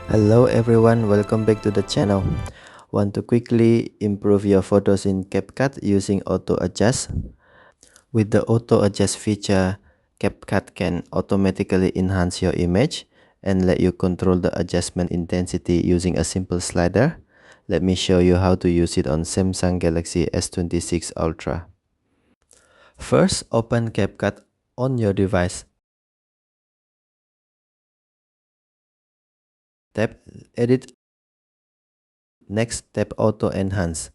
Hello everyone, welcome back to the channel. Want to quickly improve your photos in CapCut using auto adjust? With the auto adjust feature, CapCut can automatically enhance your image and let you control the adjustment intensity using a simple slider. Let me show you how to use it on Samsung Galaxy S26 Ultra. First, open CapCut on your device. Tap Edit. Next, tap Auto Enhance.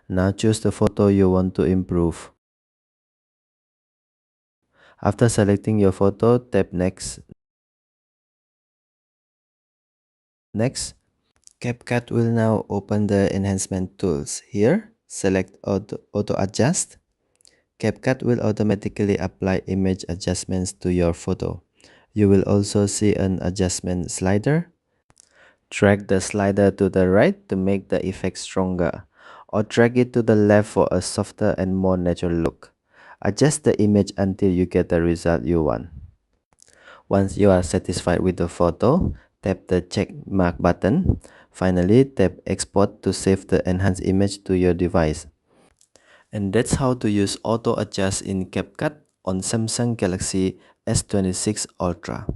Now choose the photo you want to improve. After selecting your photo, tap Next. Next, CapCut will now open the enhancement tools. Here, select Auto Adjust. CapCut will automatically apply image adjustments to your photo. You will also see an adjustment slider. Drag the slider to the right to make the effect stronger, or drag it to the left for a softer and more natural look. Adjust the image until you get the result you want. Once you are satisfied with the photo, tap the check mark button. Finally, tap Export to save the enhanced image to your device. And that's how to use Auto Adjust in CapCut on Samsung Galaxy S26 Ultra.